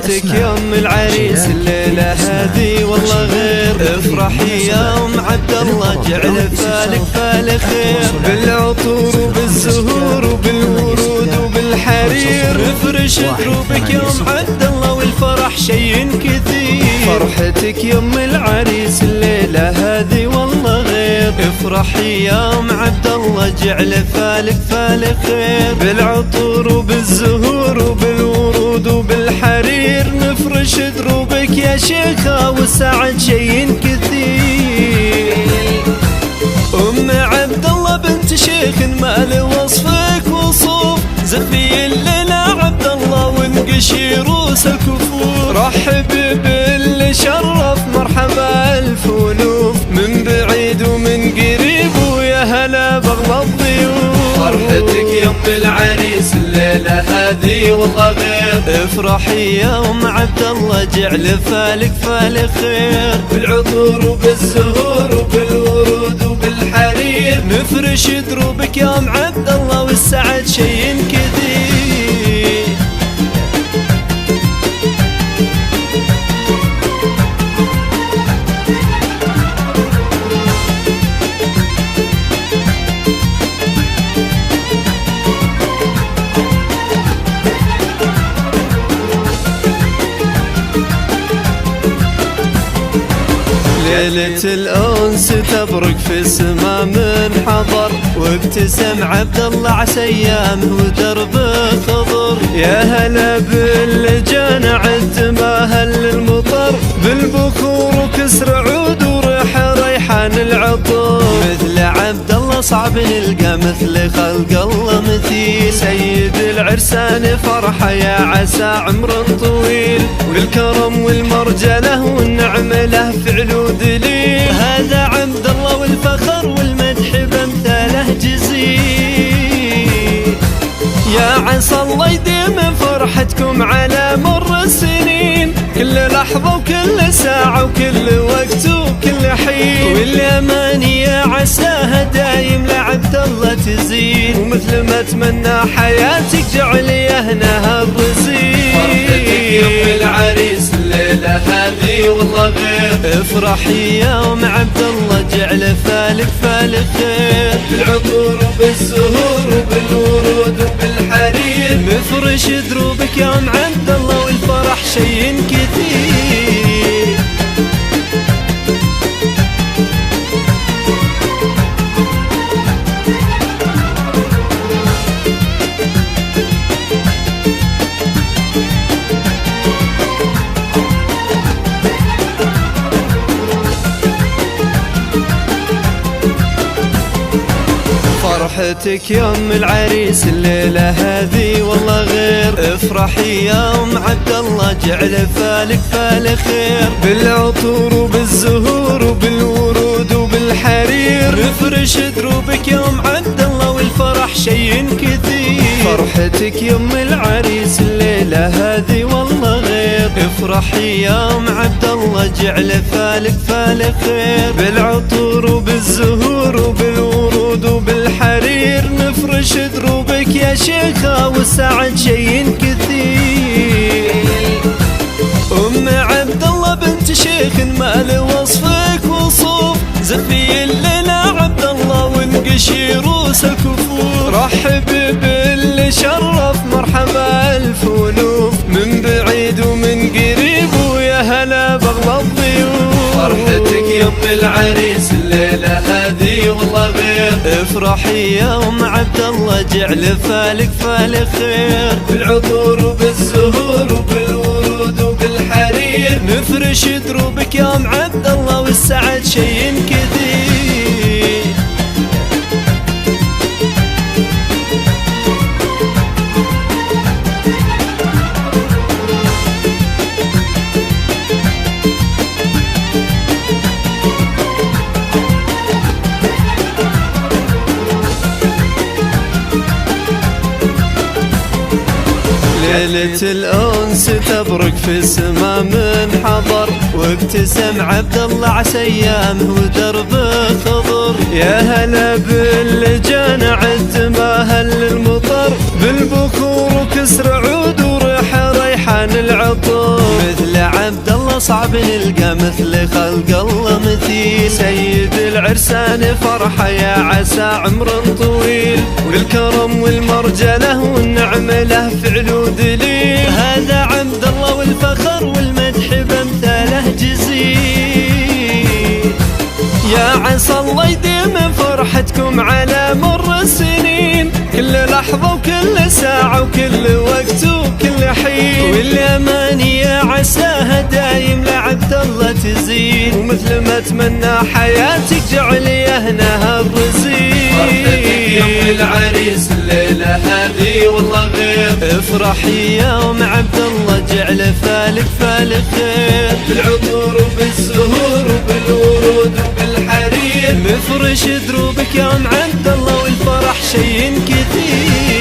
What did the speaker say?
فرحتك يوم العريس الليلة هذه والله غير. افرحي يا ام عبد الله جعل فالك فال خير، بالعطور وبالزهور وبالورود وبالحرير. افرش دروبك يا ام عبد الله والفرح شي كثير. فرحتك يوم العريس الليلة هذه والله غير. افرحي يا ام عبد الله جعل فالك فال خير، بالعطور وبالزهور وبالورود وبالحرير. نفرش دروبك يا شيخة والسعد شي كثير. ام عبد الله بنت شيخ ما له وصفك وصوف، زفي الليلة عبد الله وانقشي روس الكفور. رحب باللي شرف مرحبا الف ولوف، من بعيد ومن قريب ويا هلا باغلى الضيوف. فرحتك يوم العريس الليلة هذه والله غير. افرحي يا ام عبد الله جعل فالك فال خير، بالعطور وبالزهور وبالورود وبالحرير. نفرش دروبك يا ام عبد الله والسعد شي كثير. ليلة الأنس تبرق في السما من حضر، وابتسم عبد الله عسى أيامه ودربه خضر. يا هلا باللي جانا عد ما هل المطر، بالبخور وكسر عود وريح ريحان العطر. مثل عبد الله صعب نلقى مثل خلق الله مثيل، سيد العرسان فرحة يا عسى عمر طويل، والكرم والمرجله والنعمة له فعل ودليل. هذا عبد الله والفخر والمدح بامثاله جزيل. يا عسى الله يديم فرحتكم على مر السنين، كل لحظة وكل ساعة وكل وقت وكل حين. والأماني يا عساها دايم لعبد الله تزين، ومثل ما اتمنى حياتك جعل يهنها الرزين. فرحتك يوم العريس الليلة هذه والله غير. افرحي يا ام عبد الله جعل فالك فال خير، بالعطور وبالزهور وبالورود وبالحرير. مفرش دروبك يا ام عبد الله والفرح شي كثير. فرحتك يوم العريس الليلة هذه والله غير. افرحي يا ام عبد الله جعل فالك فال خير، بالعطور وبالزهور وبالورود وبالحرير. نفرش دروبك يا ام عبد الله والفرح شي كثير. فرحتك يوم العريس الليلة هذه والله غير. افرحي يا ام عبد الله جعل فالك فال خير، بالعطور وبالزهور وبالورود وبالحرير. نفرش دروبك يا شيخة والسعد شي كثير. ام عبد الله بنت شيخ ما له وصفك وصوف، زفي الليلة عبد الله وانقشي روس الكفور. رحب باللي شرف مرحبا الف ولوف، من بعيد ومن قريب ويا هلا باغلى الضيوف. فرحتك يوم العريس الليلة هذه والله غير. افرحي يا ام عبد الله جعل فالك فال خير، بالعطور وبالزهور وبالورود وبالحرير. نفرش دروبك يا ام عبد الله والسعد شي كثير. ليلة الأنس تبرق في السما من حضر، وابتسم عبد الله عسى أيامه ودربه خضر. يا هلا باللي جانا عد ما هل المطر، بالبخور وكسر عود وريح ريحان العطر. والله صعب نلقى مثل خلق الله مثيل. سيد العرسان فرحة يا عسى عمر طويل، والكرم والمرجله والنعمة له فعل ودليل. هذا عبد الله والفخر والمدح بامثاله جزيل. يا عسى الله يديم فرحتكم على مر السنين، كل لحظة وكل ساعة وكل وقت وكل حين. والأماني يا عساها دايم لعبد الله تزين، ومثل ما اتمنى حياتك جعل يهنها الرزين. فرحتك يوم العريس الليلة هذه والله غير، افرحي يوم عبد الله جعل فالك فالك خير. بالعطور وبالزهور وبالورود وبالحرير، مفرش دروبك يوم عبد الله والفرح شي كثير.